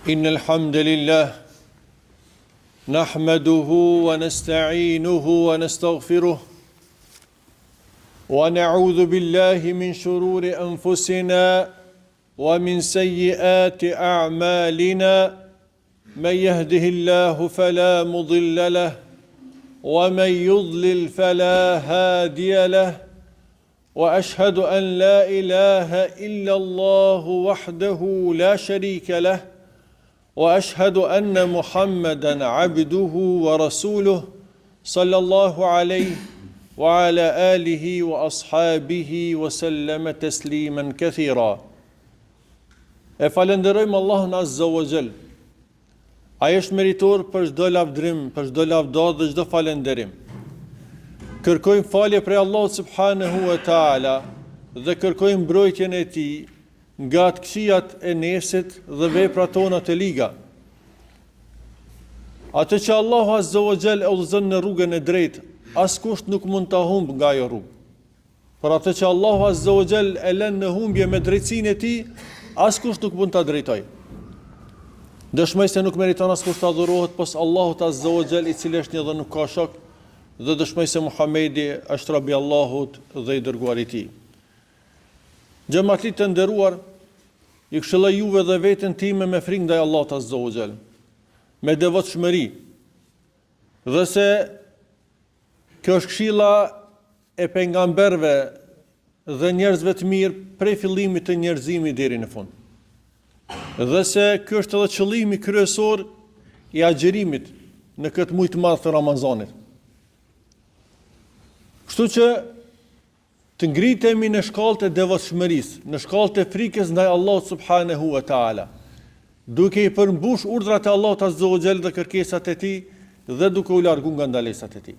إن الحمد لله نحمده ونستعينه ونستغفره ونعوذ بالله من شرور أنفسنا ومن سيئات أعمالنا من يهده الله فلا مضل له ومن يضلل فلا هادي له وأشهد أن لا إله إلا الله وحده لا شريك له وأشهد أن محمدا عبده ورسوله صلى الله عليه وعلى آله وأصحابه وسلم تسليما كثيرا. E falenderojmë Allahun Azza wa Jall. Ai është meritor për çdo lavdrim, për çdo lavdot dhe çdo falënderim. Kërkojmë falje prej Allahut subhanahu wa taala dhe kërkojmë mbrojtjen e Tij nga të këqijat e nefsit dhe veprat tona të liga. Atë që Allahu Azza wa Jall e udhëzon në rrugën e drejtë, askush nuk mund ta humb nga ajo rrugë. Por atë që Allahu Azza wa Jall e lën në humbje me drejtsinë e Tij, askush nuk mund ta drejtojë. Dëshmoj se nuk meriton askush të adhurohet pos Allahut Azza wa Jall, i cili është një dhe nuk ka shok, dhe dëshmoj se Muhamedi është robi Allahut dhe i dërguari i Tij. Xhamatlit të nderuar, ju këshilloj juve dhe veten time me frikë ndaj Allahut Azza wa Jall, me devotshmëri, dhe se kjo është këshilla e pejgamberëve dhe njerëzve të mirë prej fillimit të njerëzimit deri në fund. Dhe se ky është edhe qëllimi kryesor i agjerimit në këtë muaj të madh të Ramazanit. Kështu që të ngritemi në shkallët e devotshmërisë, në shkallët e frikës ndaj Allahut subhanahu wa taala, duke i përmbush urdhrat e Allahut Azza wa Jall dhe kërkesat e Tij dhe duke u largu nga ndalesat e Tij.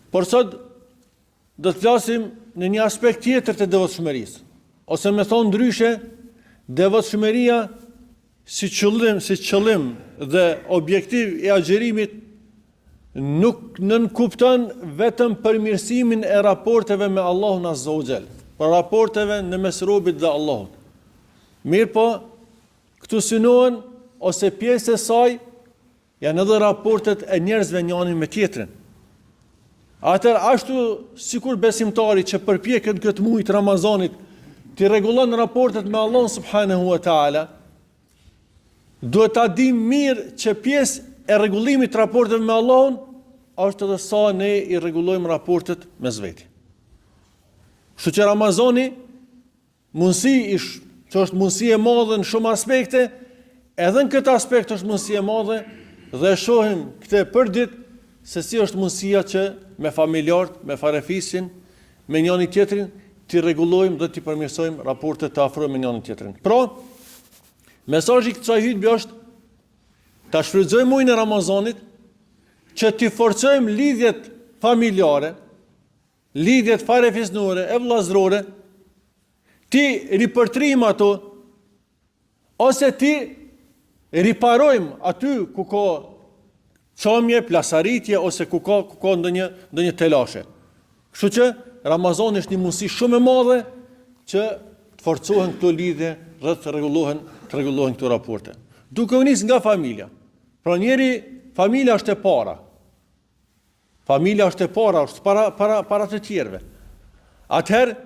Por sot do të flasim në një aspekt tjetër të devotshmërisë, ose me thonë ndryshe, devotshmëria si qëllim dhe objektiv i agjerimit nuk nënkupton vetëm përmirësimin e raporteve me Allahun Azza wa Jall, por raporteve në mes robit dhe Allahut. Mirë po, këtu synohen ose pjesë e saj janë edhe raportet e njerëzve njëri me tjetrin. Atëherë ashtu sikur besimtari që përpjeket këtë muaj të Ramazanit të rregullon raportet me Allahun subhanahu wa taala, duhet ta di mirë që pjesë e rregullimit të raporteve me Allahun është edhe sa ne i rregullojmë raportet mes veti. Kështu që Ramazani që është mundësi e madhe në shumë aspekte, edhe në këtë aspekt është mundësi e madhe dhe shohim këtë përdit se si është mundësia që me familjarët, me farefisin, me njëri tjetrin, të rregullojmë dhe të përmirësojmë raportet të afrojmë me njëri tjetrin. Pra, mesazhi i kësaj hutbe është ta shfrytëzojmë muajin e Ramazanit që të forcojmë lidhjet familjare, lidhjet farefisnore, e vllazërore, ti ripërtrim ato, ose ti riparojmë aty ku ka çamje, plasaritje, ose ku ka ndonjë telashe. Kështu që Ramazani është një mundësi shumë e madhe që të forcohen këto lidhje dhe të rregullohen këto raporte. Duke u nis nga familja. Pra familja është e para. Familja është e para, është para të tjerëve. Atëherë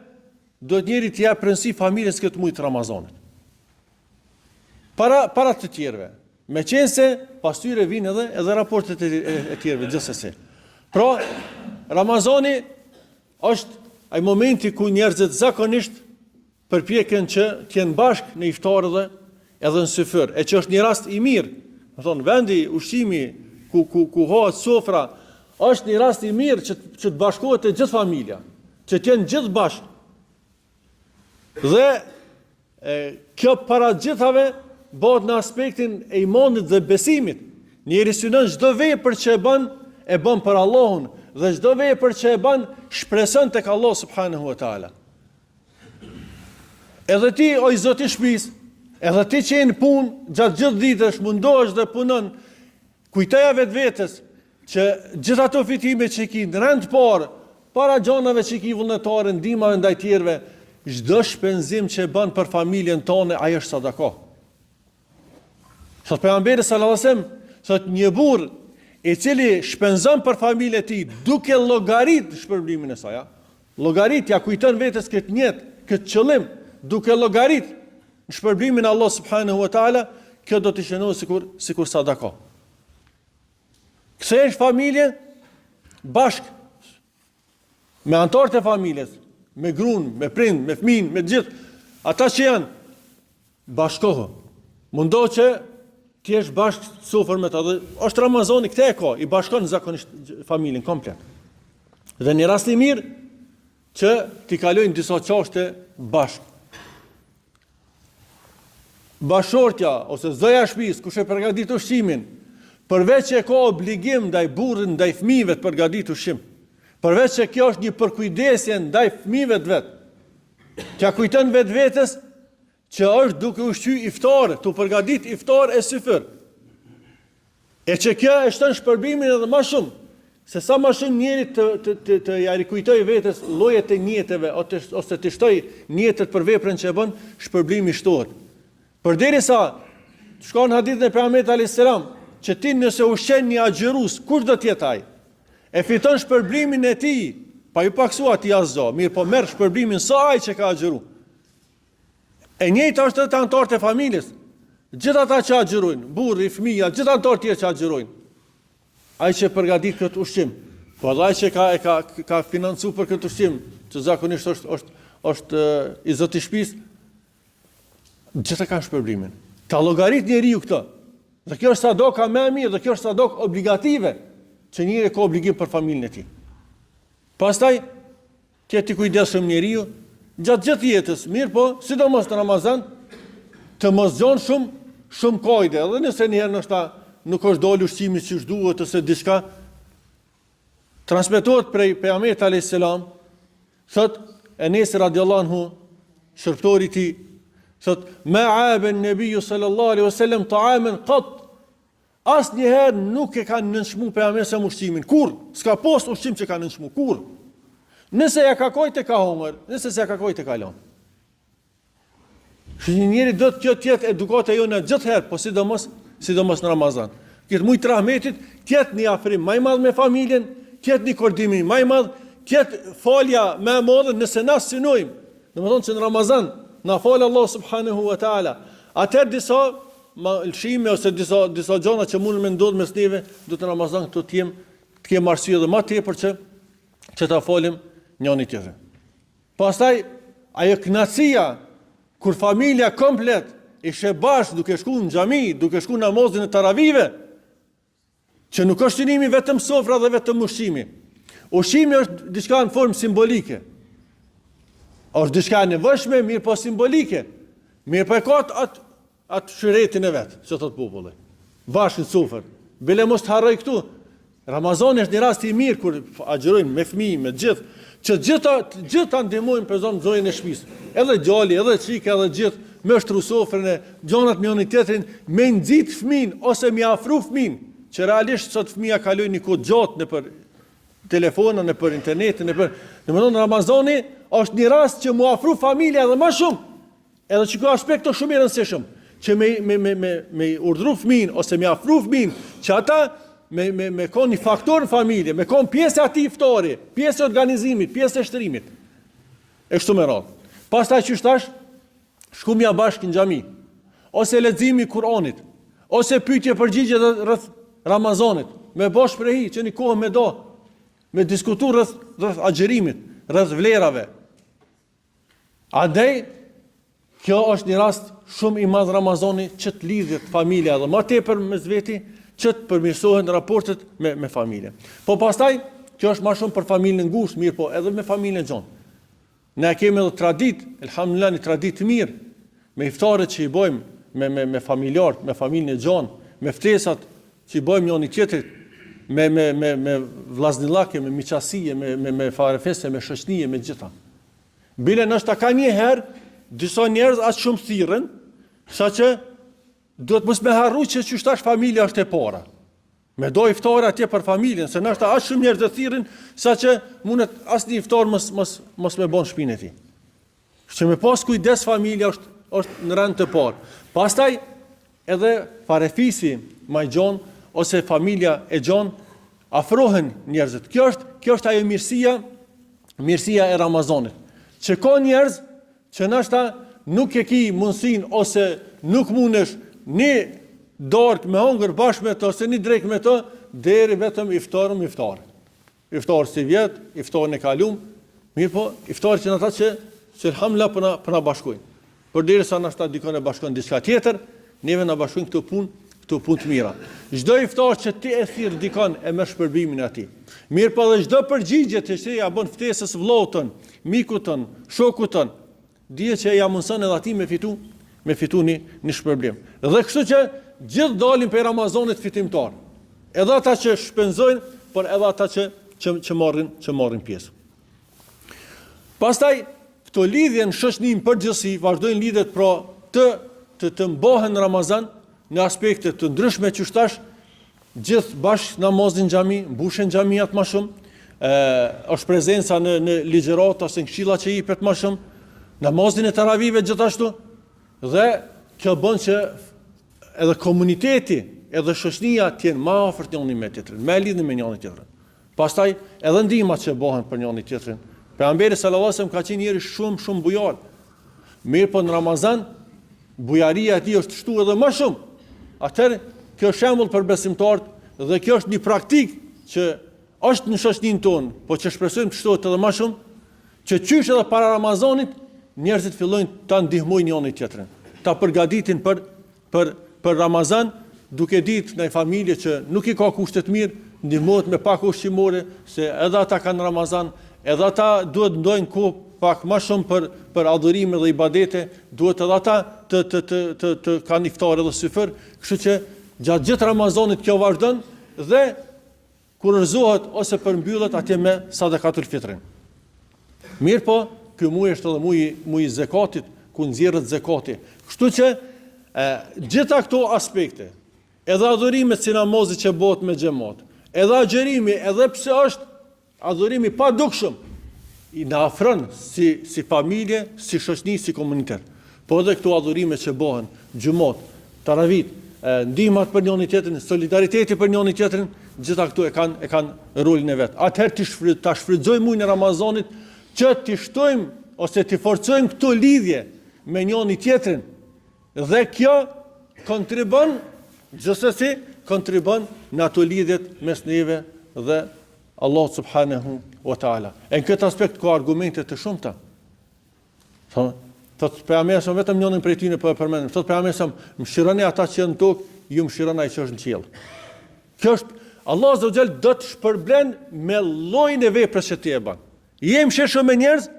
duhet njëri të jap rëndësi familjes këtë muaj të Ramazanit. Para të tjerëve. Meqense pas tyre vinë edhe raportet e tjerëve gjithsesi. Pra, Ramazani është ai momenti ku njerëzit zakonisht përpjeken që të jenë bashkë në iftar edhe në syfër, e që është një rast i mirë. Do thonë vendi ushqimi ku hohet sofra është një rast i mirë që të bashkohet e gjithë familja, që të jenë gjithë bashkë. Dhe kjo para gjithave bëhet në aspektin e imanit dhe besimit. Njeri synon çdo vepër që e bën për Allahun dhe çdo vepër që e bën shpreson tek Allah subhanahu wa taala. Edhe ti o i Zoti i shtëpisë, edhe ti që je në punë gjatë gjithë ditës, mundohesh dhe punon, kujtoja vetvetes që gjithë ato fitime që ki në rend parë, para gjanave që ki vullnetare, ndihmave ndaj tjerëve, çdo shpenzim që e bën për familjen tonë, ai është sadaka. Thot pejgamberi sallallahu alajhi wasallam, thot një burr i cili shpenzon për familjen e tij duke llogarit shpërblimin e saj, llogarit ja kujton vetes këtë njet, këtë qëllim, duke llogarit në shpërblimin e Allah subhanahu wa taala, kjo do të shënohet sikur sadaka. Kthesh familje bashk me anëtarët e familjes, me gruan, me prind, me fëmijën, me gjithë ata që janë, bashkohu. Mundo që ti jesh bashkë sofër me ta dhe është Ramazani këtë e ka, i bashkon zakonisht familjen komplet. Dhe një rast i mirë që ti kalojnë disa çështje bashkë. Bashortja ose zoja e shtëpisë kush e përgatit ushqimin, përveç që ka obligim ndaj burrit, ndaj fëmijëve të përgatit ushqim, përveç që kjo është një përkujdesje ndaj fëmijëve të vet, t'ja kujton vetvetes që është duke ushqy iftar, të përgatit iftar e syfër. E që kjo e shton shpërbimin edhe më shumë, se sa më shumë njeri të ja rikujtoj vetes llojet e njeteve ose të shtoj njetet për veprën që e bën, shpërblimi shtohet. Përderisa shkon hadithin e pejgamberit alayhis salam, që ti nëse ushqen një agjërues, kush do të jetë ai? E fiton shpërblimin e tij, pa ju paksua ti asgjë, mirë po merr shpërblimin sa ai që ka agjëruar. E njëjta është edhe anëtarët e familjes. Gjithë ata që agjërojnë, burri, fëmia, gjithë anëtarët tjerë që agjërojnë. Ai që përgatit këtë ushqim, po edhe ai që ka financuar për këtë ushqim, që zakonisht është i zoti i shtëpisë, gjithë kanë shpërblimin. Ta llogarit njeriu këtë. Dhe kjo është sadaka më e mirë, dhe kjo është sadaka obligative, që njeriu ka obligim për familjen e tij. Pastaj, ti kujdesshëm njeriu gjatë gjithë jetës, mirë po, sidomos në Ramazan, të mos zgjon shumë kojde, edhe nëse një herë ndoshta nuk është dolu ushqimi siç duhet ose diçka. Transmetohet prej pejgamberit alayhis salam, thot Enes radiallahu anhu, shërptori i tij, thot ma aaba an-nabiy sallallahu alaihi wasallam ta'aman qat. Asnjëherë nuk e kanë nënshmu pejgamberi sa ushqimin. Kurr, s'ka post ushqim që kanë nënshmu, kurr. Nëse ja ka kojt e ka hunger, nëse s'ja ka kojt e ka lënë. Që njëri do të jetë edukata jone gjithë herë, po sidomos në Ramazan. Këtë mujt rahmetit, tjetë një afrim më i madh me familjen, tjetë një koordinim më i madh, tjetë falja më e madhe nëse na synojmë. Domethënë që në Ramazan na fal Allah subhanahu wa taala. Atëherë disa lëshime ose disa gjëra që mundën me ndodh mes neve, do të Ramazan këtu të kem arsye edhe më tepër që ta falim njëri tjetrin. Pastaj ajo kënaqësia kur familja komplet ishe bashkë duke shku në xhami, duke shku në namazin e taravive, që nuk është synimi vetëm sofra dhe vetëm ushqimi. Ushqimi është diçka në formë simbolike. Është diçka e nevojshme, mirë po simbolike. Mirë po e ka atë shëretin e vet, që thot populli. Bashkë në sofër. Bile mos të harroj këtu. Ramazani është një rast i mirë kur agjërojnë me fëmijë, me gjithë, që gjithë ndihmojnë për zonën e shtëpisë. Edhe djali, edhe çika, edhe gjithë me shtru sofrën e gjonat me njëri tjetrin, me nxit fëmin ose me afru fëmin, që realisht sot fëmia kaloi një kohë gjatë nëpër telefonin, nëpër internetin, domethënë Ramazani është një rast që mu afru familja edhe më shumë. Edhe që ka aspekt shumë i rëndësishëm, që me urdhëru fëmin ose me afru fëmin, që ata me kon një faktor në familje, me kon pjesë e atij iftari, pjesë e organizimit, pjesë e shtrimit. E kështu me radhë. Pastaj që thash, shkumja bashkë në xhami, ose leximi i Kuranit, ose pyetje përgjigje rreth Ramazanit, me bosh prehi që një kohë me diskutu rreth agjërimit, rreth vlerave. Andaj, kjo është një rast shumë i madh Ramazani që të lidhet familja dhe më tepër mes veti, që të përmirësohen raportet me familje. Po pastaj, kjo është më shumë për familjen e ngushtë, mirë po edhe me familjen e gjon. Ne kemi edhe tradit, elhamdulillah, një tradit të mirë, me iftaret që i bëjmë me familjarët, me familjen e gjon, me ftesat që i bëjmë njëri tjetrit, me vllaznillake, me miqësie, me farefese, me shoqënie, me gjitha. Bile nështë ka një herë, disa njerëz as shumë thirrën, saqë duhet mos me harru që qyshtash familja është e para. Me do iftare atje për familjen, se nështë as shumë njerëz të thirrin, saqë mundet asnjë iftar mos me bon shpinën e tij. Që me pas kujdes familja është në rend të parë. Pastaj edhe farefisi ma i gjon, ose familja e gjon, afrohen njerëzit. Kjo është ajo mirësia e Ramazanit. Që ka njerëz që nashta nuk e ki mundësin, ose nuk mundesh një darkë me hongër bashkë me të, ose një drekë me të, deri vetëm iftarë. Iftarë si vjetë, iftarë në kalum, mirë po, iftarë që në ta që alhamdulillah për na bashkojnë. Për deri sa nashta dikon e bashkojnë diçka tjetër, neve na bashkojnë këto punë të mira. Çdo iftar që ti e thirr dikon e merr shpërbimin e atij. Mirë po dhe çdo përgjigje që ti ja bën ftesës vllaut ton, mikut ton, shokut ton, dije që ja mundson edhe atij me fitu një shpërblim. Dhe kështu që gjithë dalin për Ramazanit fitimtar. Edhe ata që shpenzojnë, por edhe ata që marrin pjesë. Pastaj këto lidhje në shoqërinë përgjithësi vazhdojnë lidhet pra të mbohen në Ramazan në aspekte të ndryshme që shtash, gjithë bashkë namazin xhami, mbushen xhamiat më shumë, është prezenca në ligjërat ose në këshilla që jepet më shumë, namazin e taravive gjithashtu, dhe kjo bën që edhe komuniteti, edhe shoqënia të jenë më afërt njëri me tjetrin, më lidhur me njëri tjetrin. Pastaj edhe ndihmat që bëhen për njëri tjetrin. Pejgamberi sallallahu alajhi wasallam ka qenë njëri shumë bujar. Mirë po në Ramazan bujaria e tij është shtu edhe më shumë. Atëherë kjo është shembull për besimtarët dhe kjo është një praktikë që është në shoqërinë tonë, po që shpresojmë të shtohet edhe më shumë, që qysh edhe para Ramazanit njerëzit fillojnë ta ndihmojnë njëri tjetrin, ta përgatitin për Ramazan, duke ditë në familje që nuk i ka kushte të mirë, ndihmohet me pak ushqimore, se edhe ata kanë Ramazan, edhe ata duhet ndojnë kohë pak më shumë për adhurime dhe ibadete, duhet edhe ata të kanë iftar edhe syfër, kështu që gjatë gjithë Ramazanit kjo vazhdon dhe kurorzohet ose përmbyllet atje me sadakatul fitrin. Mirë po, ky muaj është edhe muaji i zakatit, ku nxjerrët zakati. Kështu që gjitha këto aspekte, edhe adhurimet si namazi që bëhet me xhamat, edhe agjerimi, edhe pse është adhurimi pa dukshëm, i na afron si familje, si shoqëni, si komunitet. Po edhe këto adhurime që bëhen, xhumat, taravit, ndihmat për njëri tjetrin, solidariteti për njëri tjetrin, gjitha këto e kanë rolin e vet. Atëherë ta shfrytëzojmë muajin e Ramazanit që t'i shtojmë ose t'i forcojmë këto lidhje me njëri tjetrin. Dhe kjo kontribon në ato lidhjet mes neve dhe Allah subhanahu wa ta'ala. E në këtë aspekt ka argumente të shumta. Thot pejgamberi vetëm njërin prej tyre po e përmend. Thot pejgamberi, mëshironi ata që janë në tokë, ju mëshironi ai që është në qiell. Kjo është Allah azza wa jall do të shpërblen me llojin e veprës që ti e bën. Je mëshirshëm me njerëz,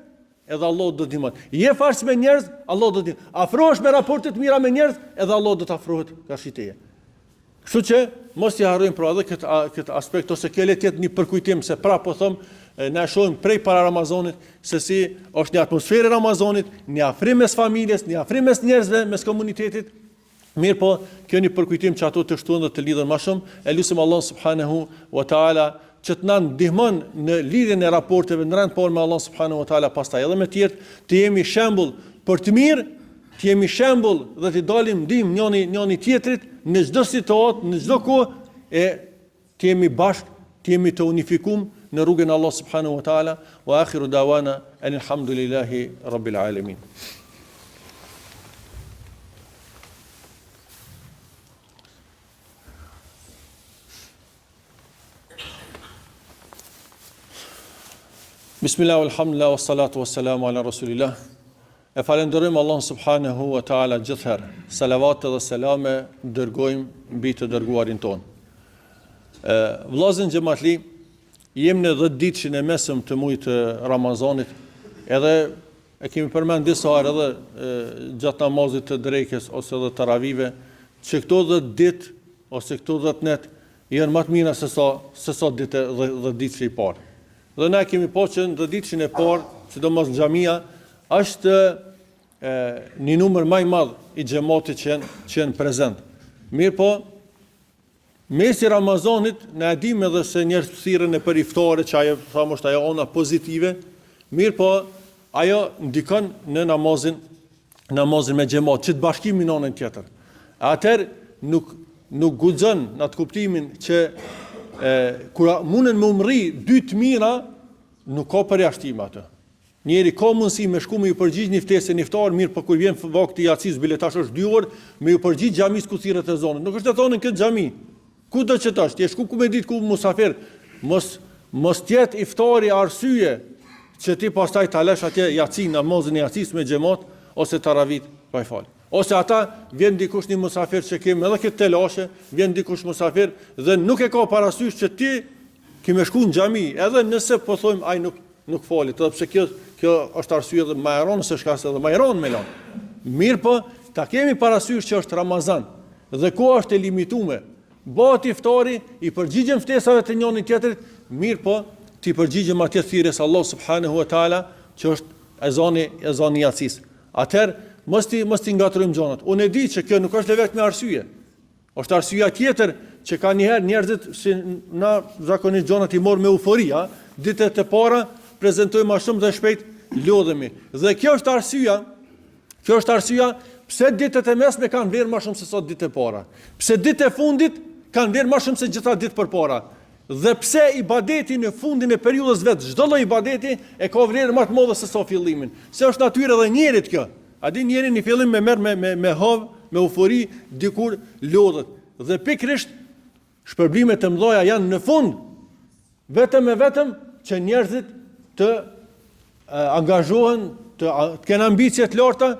edhe Allah do të ndihmon. Je fals me njerëz, Allah do të ndihmon. Afrohesh me raporte të mira me njerëz, edhe Allah do të afrohet kështu teje. Kështu që mos i harrojmë pra edhe këtë aspekt, ose kjo le të jetë një përkujtim, se pra po them, na shohim prej para Ramazanit se si është një atmosferë Ramazanit, një afrim mes familjes, një afrim mes njerëzve, mes komunitetit. Mirë po, kjo një përkujtim që ato të shtuan dhe të lidhen më shumë. E lutim Allah subhanahu wa taala që të na ndihmon në lidhjen e raporteve në rend me Allah subhanahu wa taala, pastaj edhe me të tjerë, të jemi shembull për të mirë, të jemi shembull dhe të dalim ndihmë njëri tjetrit në çdo situatë, në çdo kohë, e të jemi bashkë, të jemi të unifikuar në rrugën e Allah subhanahu wa taala. Wa akhiru dawana alhamdulillahi rabbil alamin. Bismillah, alhamdulillah, wassalatu wassalamu ala rasulillah. E falenderojmë Allah subhanahu wa taala gjithherë. Salavat dhe selame dërgojmë mbi të dërguarin ton. Vllazën xhamatli, jemi në 10 ditëshin e mesëm të muajit të Ramazanit, edhe e kemi përmend disa herë edhe gjatë namazit të drekës ose edhe taravive, që këto 10 ditë ose këto 10 net janë më të mira se sa ditë dhe ditësh i parë. Dhe na kemi po që në 10 ditëshin e parë, sidomos në xhamia, është një numër më i madh i xhamatit që janë prezent. Mirë po, mesi Ramazanit ne e dimë edhe se njerëz thirrën për iftare, që ajo thamë është ajo ona pozitive. Mirë po, ajo ndikon në namazin me xhamat, që të bashkimi në anën tjetër. Atëherë nuk guxon në atë kuptimin që kur mundën më umri dy të mira, nuk ka përjashtim atë. Njeri ka mundësi me shku me ju përgjigj një ftesë iftar, mirë, por kur vjen vakti i yacis, bile tash është 2 orë, me ju përgjigj xhamis ku thirret e zonën. Nuk është të thonë në këtë xhami. Ku do që tash, ti shku ku me ditë ku musafir, mos tjetë iftari arsye që ti pastaj ta lësh atje yacin, namazin e yacis me xhamat ose taravit pa i fal. Ose ata vjen dikush një musafir që kemë edhe këtë telashe, vjen dikush musafir dhe nuk e ka parasysh që ti ke me shku në xhami, edhe nëse po thojmë ai nuk falit, edhe pse kjo është arsye dhe më eron se shka se edhe më eron me lan. Mirë po, ta kemi parasysh që është Ramazan dhe koha është e limituar. Bëhet iftari, i përgjigjem ftesave të njëri tjetrit, mirë po, ti përgjigjem atje thirrjes Allah subhanahu wa taala, që është ezani yacis. Atëherë mos ti ngatrojmë gjonat. Unë e di që kjo nuk është vetëm arsye. Është arsyeja tjetër që ka njëherë njerëzit si na zakonisht gjonat i morë me eufori, ditët e para prezantojmë më shumë dhe shpejt lodhemi. Dhe kjo është arsyeja pse ditët e mesme kanë vlerë më shumë se sot ditët e para. Pse ditët e fundit kanë vlerë më shumë se gjitha ditët përpara. Dhe pse ibadeti në fundin e periudhës vet, çdo lloj ibadeti e ka vlerë më të madhe se sa fillimin. Se është natyrë edhe njerit kjo. A di njeri në fillim me merr me hov, me eufori, dikur lodhet. Dhe pikrisht shpërblimet e mëdha janë në fund. Vetëm që njerëzit të angazhohen, të kenë ambicie të larta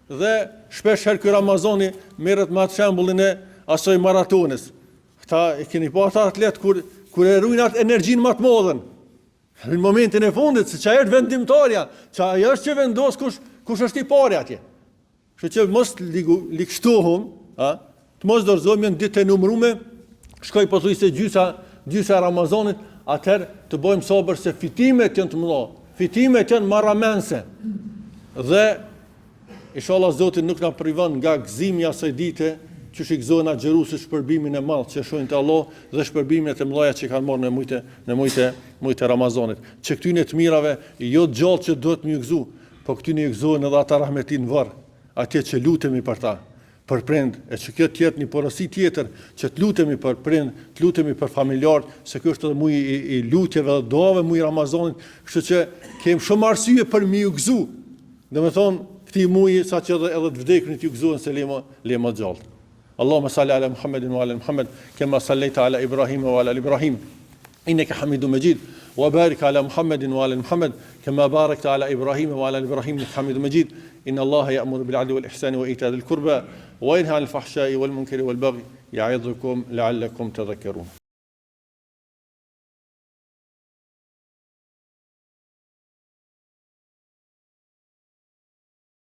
dhe shpesh herë ky Ramazani merret me atë shembullin e asoj maratonës. Këta e keni pa ata atlet kur e ruajnë atë energjinë më të madhen. Në momentin e fundit, se çaja është vendimtarja, çaja është që vendos kush është i pari atje. Kështu që mos likshtohum, të mos dorëzohemi në ditë të numëruar, shkoj pothuajse gjysa Ramazanit, atëherë të bëjmë sabër se fitimet janë të mëdha, fitimet janë marramense. Dhe inshallah Zoti nuk na privon nga gëzimi i asaj dite, që shikzohen atë xherusi shpërbimin e madh që shohin te Allah dhe shpërbimet e mëdha që kanë marrë në mujtë e Ramazanit. Që këtyne të mirave jo gjallë që duhet më gëzu, po këtyne i gëzohen edhe ata rahmetin varr, atje që lutemi për ta, për prind, e që kjo tjetë një porosi tjetër, që të lutemi për prind, të lutemi për familjarët, se kjo është edhe muj i lutjeve dhe doave muj Ramazanit, kështu që kem shumë arsye për mi u gëzu. Dhe me thonë, këti muj sa që edhe të vdekënit ju gëzohen se lema gjallë. اللهم صل على محمد وعلى محمد كما صليت على إبراهيم وعلى إبراهيم إنك حميد مجيد وبارك على محمد وعلى محمد كما باركت على إبراهيم وعلى إبراهيم إنك حميد مجيد إن الله يأمر بالعدل والإحسان وإيتاء ذي القربى وينهى عن الفحشاء والمنكر والبغي يعظكم لعلكم تذكرون